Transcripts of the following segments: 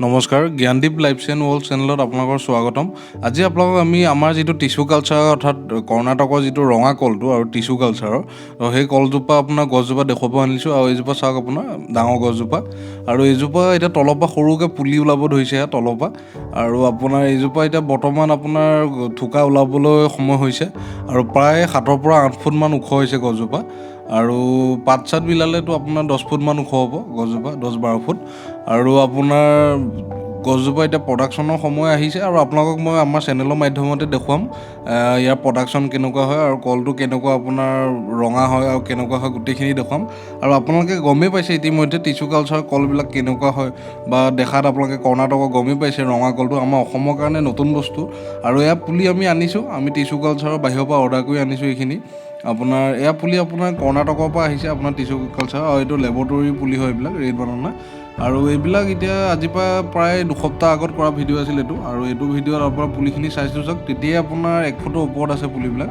নমস্কাৰ Gyandeep lifestyle world চেনেলত আপোনালোকৰ স্বাগতম। আজি আপোনালোকক আমি আমাৰ যিটো টিছু কালচাৰ অৰ্থাৎ কৰ্ণাটকৰ যিটো ৰঙা কলটো আৰু টিছু কালচাৰৰ সেই কলজোপা আপোনাৰ গছজোপা দেখুৱাব আনিছোঁ। আৰু এইজোপা চাওক আপোনাৰ ডাঙৰ গছজোপা, আৰু এইজোপা এতিয়া তলৰ পৰা সৰুকৈ পুলি ওলাব ধৰিছে তলৰ পৰা। আৰু আপোনাৰ এইজোপা এতিয়া বৰ্তমান আপোনাৰ থোকা ওলাবলৈ সময় হৈছে, আৰু প্ৰায় 7 পৰা 8 ফুটমান ওখ হৈছে গছজোপা। আৰু পাত চাত বিলালেতো আপোনাৰ 10 ফুটমান ওখ হ'ব গছজোপা, 10-12 ফুট। আৰু আপোনাৰ গছজোপা এতিয়া প্ৰডাকশ্যনৰ সময় আহিছে, আৰু আপোনালোকক মই আমাৰ চেনেলৰ মাধ্যমতে দেখুৱাম ইয়াৰ প্ৰডাকশ্যন কেনেকুৱা হয় আৰু কলটো কেনেকুৱা আপোনাৰ ৰঙা হয় আৰু কেনেকুৱা হয় গোটেইখিনি দেখুৱাম। আৰু আপোনালোকে গমেই পাইছে ইতিমধ্যে টিছু কালচাৰ কলবিলাক কেনেকুৱা হয়, বা দেখাত আপোনালোকে কৰ্ণাটকৰ গমেই পাইছে ৰঙা কলটো আমাৰ অসমৰ কাৰণে নতুন বস্তু। আৰু এয়া পুলি আমি আনিছোঁ, আমি টিছু কালচাৰৰ বাহিৰৰ পৰা অৰ্ডাৰ কৰি আনিছোঁ এইখিনি। আপোনাৰ এয়া পুলি আপোনাৰ কৰ্ণাটকৰ পৰা আহিছে আপোনাৰ টিছু কালচাৰ, আৰু এইটো লেবৰেটৰী পুলি হয় এইবিলাক ৰেড বানানা। আৰু এইবিলাক এতিয়া আজিৰ পৰা প্ৰায় 2 সপ্তাহ আগত কৰা ভিডিঅ' আছিল এইটো। আৰু এইটো ভিডিঅ'ত আপোনাৰ পুলিখিনি চাইছোঁ চাওক, তেতিয়াই আপোনাৰ 1 ফুটৰ ওপৰত আছে পুলিবিলাক,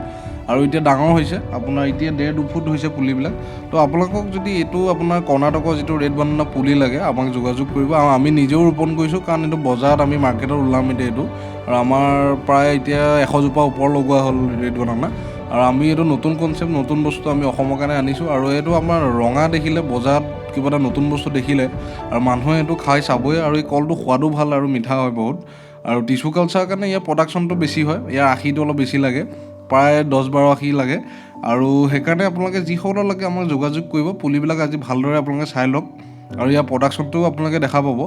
আৰু এতিয়া ডাঙৰ হৈছে আপোনাৰ এতিয়া 1.5-2 ফুট হৈছে পুলিবিলাক। তো আপোনালোকক যদি এইটো আপোনাৰ কৰ্ণাটকৰ যিটো ৰেড বানানা পুলি লাগে আমাক যোগাযোগ কৰিব। আৰু আমি নিজেও ৰোপণ কৰিছোঁ, কাৰণ এইটো বজাৰত আমি মাৰ্কেটত ওলাম এতিয়া এইটো। আৰু আমাৰ প্ৰায় এতিয়া 100 জোপা ওপৰ লগোৱা হ'ল ৰেড বানানা। আৰু আমি এইটো নতুন কনচেপ্ট, নতুন বস্তু আমি অসমৰ কাৰণে আনিছোঁ। আৰু এইটো আমাৰ ৰঙা দেখিলে বজাৰত কিবা এটা নতুন বস্তু দেখিলে আৰু মানুহে এইটো খাই চাবই। আৰু এই কলটো সোৱাদো ভাল আৰু মিঠা হয় বহুত। আৰু টিছু কালচাৰৰ কাৰণে ইয়াৰ প্ৰডাকশ্যনটো বেছি হয়, ইয়াৰ আশীটো অলপ বেছি লাগে, প্ৰায় 10-12 আশী লাগে। আৰু সেইকাৰণে আপোনালোকে যিসকলৰ লাগে আমাক যোগাযোগ কৰিব। পুলিবিলাক আজি ভালদৰে আপোনালোকে চাই লওক, আৰু ইয়াৰ প্ৰডাকশ্যনটোও আপোনালোকে দেখা পাব।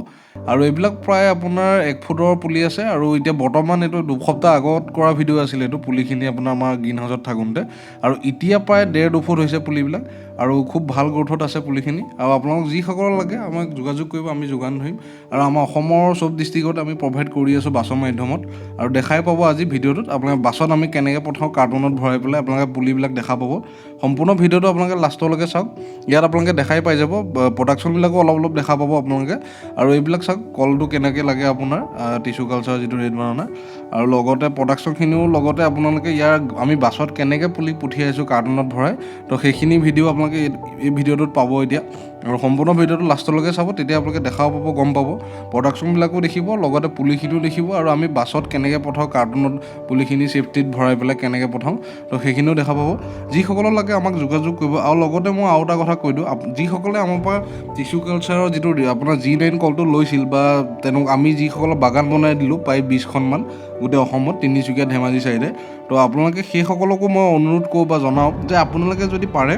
আৰু এইবিলাক প্ৰায় আপোনাৰ 1 ফুটৰ পুলি আছে। আৰু এতিয়া বৰ্তমান এইটো 2 সপ্তাহ আগত কৰা ভিডিঅ' আছিলে এইটো পুলিখিনি আপোনাৰ আমাৰ গ্ৰীণ হাউচত থাকোঁতে। আৰু এতিয়া প্ৰায় 1.5-2 ফুট হৈছে পুলিবিলাক, আৰু খুব ভাল গ্ৰ'থত আছে পুলিখিনি। আৰু আপোনালোক যিসকলৰ লাগে আমাক যোগাযোগ কৰিব, আমি যোগান ধৰিম। আৰু আমাৰ অসমৰ চব ডিষ্ট্ৰিক্টত আমি প্ৰভাইড কৰি আছোঁ বাছৰ মাধ্যমত। আৰু দেখাই পাব আজি ভিডিঅ'টোত আপোনালোকে বাছত আমি কেনেকৈ পঠাওঁ, কাৰ্টুনত ভৰাই পেলাই আপোনালোকে পুলিবিলাক দেখা পাব। সম্পূৰ্ণ ভিডিঅ'টো আপোনালোকে লাষ্টলৈকে চাওক, ইয়াত আপোনালোকে দেখাই পাই যাব, প্ৰডাকশ্যনবিলাকো অলপ অলপ দেখা পাব আপোনালোকে। আৰু এইবিলাক চাওক কলটো কেনেকৈ লাগে আপোনাৰ টিছু কালচাৰ যিটো ৰেড বানানা, আৰু লগতে প্ৰডাকশ্যনখিনিও লগতে আপোনালোকে ইয়াৰ আমি বাছত কেনেকৈ পুলি পঠিয়াইছোঁ কাৰ্টুনত ভৰাই, তো সেইখিনি ভিডিঅ' আপোনালোকে এই ভিডিঅ'টোত পাব এতিয়া। আৰু সম্পূৰ্ণ ভিডিঅ'টো লাষ্টলৈকে চাব, তেতিয়া আপোনালোকে দেখাও পাব, গম পাব, প্ৰডাকশ্যনবিলাকো দেখিব, লগতে পুলিখিনিও দেখিব। আৰু আমি বাছত কেনেকৈ পঠাওঁ, কাৰ্টুনত পুলিখিনি চেফটিত ভৰাই পেলাই কেনেকৈ পঠাওঁ, তো সেইখিনিও দেখা পাব। যিসকলৰ লাগে আমাক যোগাযোগ কৰিব। আৰু লগতে মই আৰু এটা কথা কৈ দিওঁ, যিসকলে আমাৰ পৰা টিছু কালচাৰৰ যিটো আপোনাৰ G9 কলটো লৈছিল, বা তেনেকুৱা আমি যিসকলৰ বাগান বনাই দিলোঁ প্ৰায় 20খনমান গোটেই অসমত, তিনিচুকীয়া ধেমাজি চাইডে, তো আপোনালোকে সেইসকলকো মই অনুৰোধ কৰোঁ বা জনাওঁ যে আপোনালোকে যদি পাৰে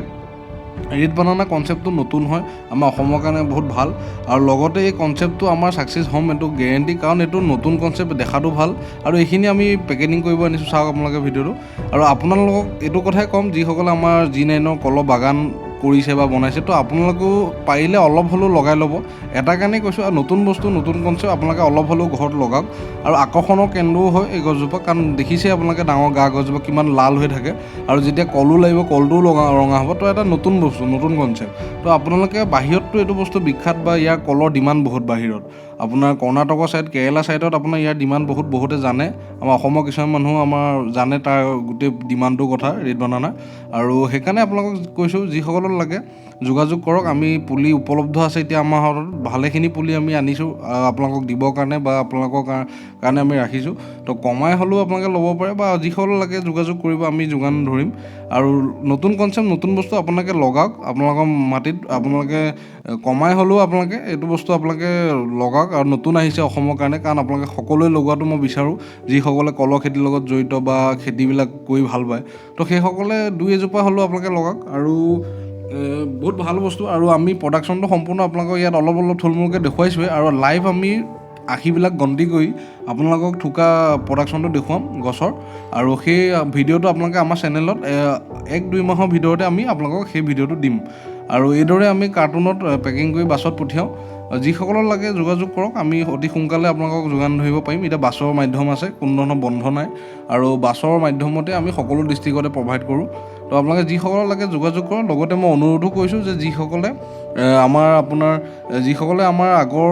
ৰেড বানানা কনচেপ্টটো নতুন হয়, আমাৰ অসমৰ কাৰণে বহুত ভাল। আৰু লগতে এই কনচেপ্টটো আমাৰ ছাকচেছ হ'ম এইটো গেৰেণ্টি, কাৰণ এইটো নতুন কনচেপ্ট, দেখাটো ভাল। আৰু এইখিনি আমি পেকেটিং কৰিব আনিছোঁ, চাওক আপোনালোকে ভিডিঅ'টো। আৰু আপোনালোকক এইটো কথাই ক'ম, যিসকলে আমাৰ G9 কলৰ বাগান কৰিছে বা বনাইছে, তো আপোনালোকেও পাৰিলে অলপ হ'লেও লগাই ল'ব। এটা কাৰণেই কৈছোঁ, আৰু নতুন বস্তু, নতুন কনচেপ্ট, আপোনালোকে অলপ হ'লেও ঘৰত লগাওক। আৰু আকৰ্ষণৰ কেন্দ্ৰও হয় এই গছজোপা, কাৰণ দেখিছে আপোনালোকে ডাঙৰ গছজোপা কিমান লাল হৈ থাকে। আৰু যেতিয়া কলো লাগিব কলটোও ৰঙা হ'ব। তো এটা নতুন বস্তু, নতুন কনচেপ্ট। তো আপোনালোকে বাহিৰততো এইটো বস্তু বিখ্যাত, বা ইয়াৰ কলৰ ডিমাণ্ড বহুত বাহিৰত। আপোনাৰ কৰ্ণাটকৰ ছাইড, কেৰেলা ছাইডত আপোনাৰ ইয়াৰ ডিমাণ্ড বহুতে জানে। আমাৰ অসমৰ কিছুমান মানুহ আমাৰ জানে তাৰ গোটেই ডিমাণ্ডটোৰ কথা ৰেড বানানা। আৰু সেইকাৰণে আপোনালোকক কৈছোঁ, যিসকলৰ লাগে যোগাযোগ কৰক। আমি পুলি উপলব্ধ আছে এতিয়া আমাৰ হাতত, ভালেখিনি পুলি আমি আনিছোঁ আপোনালোকক দিবৰ কাৰণে, বা আপোনালোকৰ কাৰণে আমি ৰাখিছোঁ। তো কমাই হ'লেও আপোনালোকে ল'ব পাৰে, বা যিসকল লাগে যোগাযোগ কৰিব, আমি যোগান ধৰিম। আৰু নতুন কনচেপ্ট, নতুন বস্তু আপোনালোকে লগাওক আপোনালোকৰ মাটিত। আপোনালোকে কমাই হ'লেও আপোনালোকে এইটো বস্তু আপোনালোকে লগাওক। আৰু নতুন আহিছে অসমৰ কাৰণে, কাৰণ আপোনালোকে সকলোৱে লগোৱাটো মই বিচাৰোঁ, যিসকলে কলৰ খেতিৰ লগত জড়িত বা খেতিবিলাক কৰি ভাল পায়। তো সেইসকলে 2-এজোপা হ'লেও আপোনালোকে লগাওক। আৰু বহুত ভাল বস্তু। আৰু আমি প্ৰডাকশ্যনটো সম্পূৰ্ণ আপোনালোকক ইয়াত অলপ থুলমূলকৈ দেখুৱাইছোঁৱে। আৰু লাইভ আমি আশীবিলাক গন্তি কৰি আপোনালোকক থোকা প্ৰডাকশ্যনটো দেখুৱাম গছৰ। আৰু সেই ভিডিঅ'টো আপোনালোকে আমাৰ চেনেলত 1-2 মাহৰ ভিতৰতে আমি আপোনালোকক সেই ভিডিঅ'টো দিম। আৰু এইদৰে আমি কাৰ্টুনত পেকিং কৰি বাছত পঠিয়াওঁ। যিসকলৰ লাগে যোগাযোগ কৰক, আমি অতি সোনকালে আপোনালোকক যোগান ধৰিব পাৰিম। এতিয়া বাছৰ মাধ্যম আছে, কোনো ধৰণৰ বন্ধ নাই। আৰু বাছৰ মাধ্যমতে আমি সকলো ডিষ্ট্ৰিক্টতে প্ৰভাইড কৰোঁ। তো আপোনালোকে যিসকলৰ লাগে যোগাযোগ কৰক। লগতে মই অনুৰোধো কৰিছোঁ যে যিসকলে আমাৰ আগৰ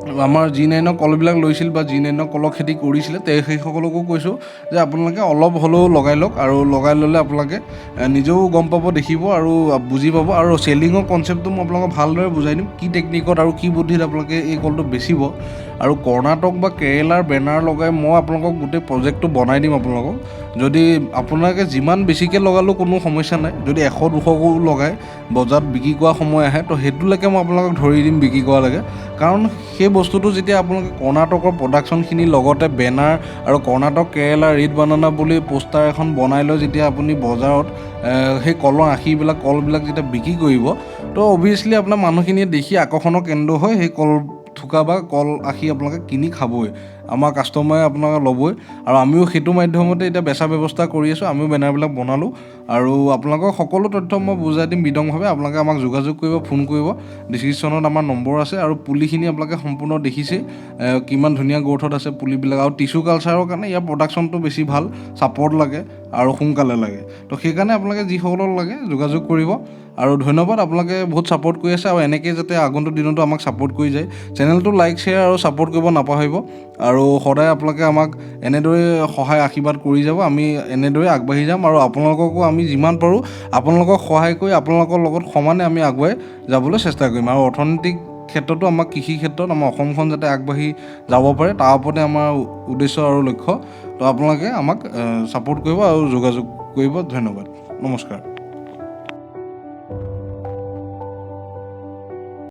আমাৰ G9 কলবিলাক লৈছিল বা G9 কলৰ খেতি কৰিছিলে সেইসকলকো কৈছোঁ যে আপোনালোকে অলপ হ'লেও লগাই লওক আৰু লগাই ল'লে আপোনালোকে নিজেও গম পাব, দেখিব আৰু বুজি পাব। আৰু চেলিঙৰ কনচেপ্টটো মই আপোনালোকক ভালদৰে বুজাই দিম, কি টেকনিকত আৰু কি বুদ্ধিত আপোনালোকে এই কলটো বেচিব। আৰু কৰ্ণাটক বা কেৰেলাৰ বেনাৰ লগাই মই আপোনালোকক গোটেই প্ৰজেক্টটো বনাই দিম আপোনালোকক। যদি আপোনালোকে যিমান বেছিকৈ লগালেও কোনো সমস্যা নাই, যদি 100-200কো লগাই বজাৰত বিক্ৰী কৰা সময় আহে তো সেইটোলৈকে মই আপোনালোকক ধৰি দিম বিক্ৰী কৰালৈকে। কাৰণ সেই বস্তুটো যেতিয়া আপোনালোকে কৰ্ণাটকৰ প্ৰডাকশ্যনখিনিৰ লগতে বেনাৰ আৰু কৰ্ণাটক কেৰেলা ৰেড বানানা বুলি পোষ্টাৰ এখন বনাই লৈ যেতিয়া আপুনি বজাৰত সেই কলৰ আশীবিলাক কলবিলাক যেতিয়া বিক্ৰী কৰিব তো অভিয়াছলি আপোনাৰ মানুহখিনিয়ে দেখি আকৰ্ষণৰ কেন্দ্ৰ হৈ সেই কল থোকা বা কল আশী আপোনালোকে কিনি খাবই, আমাৰ কাষ্টমাৰে আপোনালোকে ল'বই। আৰু আমিও সেইটো মাধ্যমতে এতিয়া বেচা ব্যৱস্থা কৰি আছোঁ, আমিও বেনাৰবিলাক বনালোঁ। আৰু আপোনালোকক সকলো তথ্য মই বুজাই দিম বিতংভাৱে। আপোনালোকে আমাক যোগাযোগ কৰিব, ফোন কৰিব, ডিছক্ৰিপশ্যনত আমাৰ নম্বৰ আছে। আৰু পুলিখিনি আপোনালোকে সম্পূৰ্ণ দেখিছেই কিমান ধুনীয়া গ্ৰ'থত আছে পুলিবিলাক। আৰু টিচু কালচাৰৰ কাৰণে ইয়াৰ প্ৰডাকশ্যনটো বেছি ভাল, ছাপৰ্ট লাগে আৰু সোনকালে লাগে। তো সেইকাৰণে আপোনালোকে যিসকলক লাগে যোগাযোগ কৰিব। আৰু ধন্যবাদ, আপোনালোকে বহুত ছাপোৰ্ট কৰি আছে আৰু এনেকৈ যাতে আগন্তুক দিনতো আমাক ছাপোৰ্ট কৰি যায়। চেনেলটো লাইক, শ্বেয়াৰ আৰু ছাপোৰ্ট কৰিব নাপাহৰিব। আৰু সদায় আপোনালোকে আমাক এনেদৰে সহায় আশীৰ্বাদ কৰি যাব, আমি এনেদৰে আগবাঢ়ি যাম। আৰু আপোনালোককো আমি যিমান পাৰোঁ আপোনালোকক সহায় কৰি আপোনালোকৰ লগত সমানে আমি আগুৱাই যাবলৈ চেষ্টা কৰিম। আৰু অৰ্থনৈতিক ক্ষেত্ৰতো আমাক কৃষি ক্ষেত্ৰত আমাৰ অসমখন যাতে আগবাঢ়ি যাব পাৰে তাৰ ওপৰতে আমাৰ উদ্দেশ্য আৰু লক্ষ্য। তো আপোনালোকে আমাক ছাপোৰ্ট কৰিব আৰু যোগাযোগ কৰিব। ধন্যবাদ, নমস্কাৰ।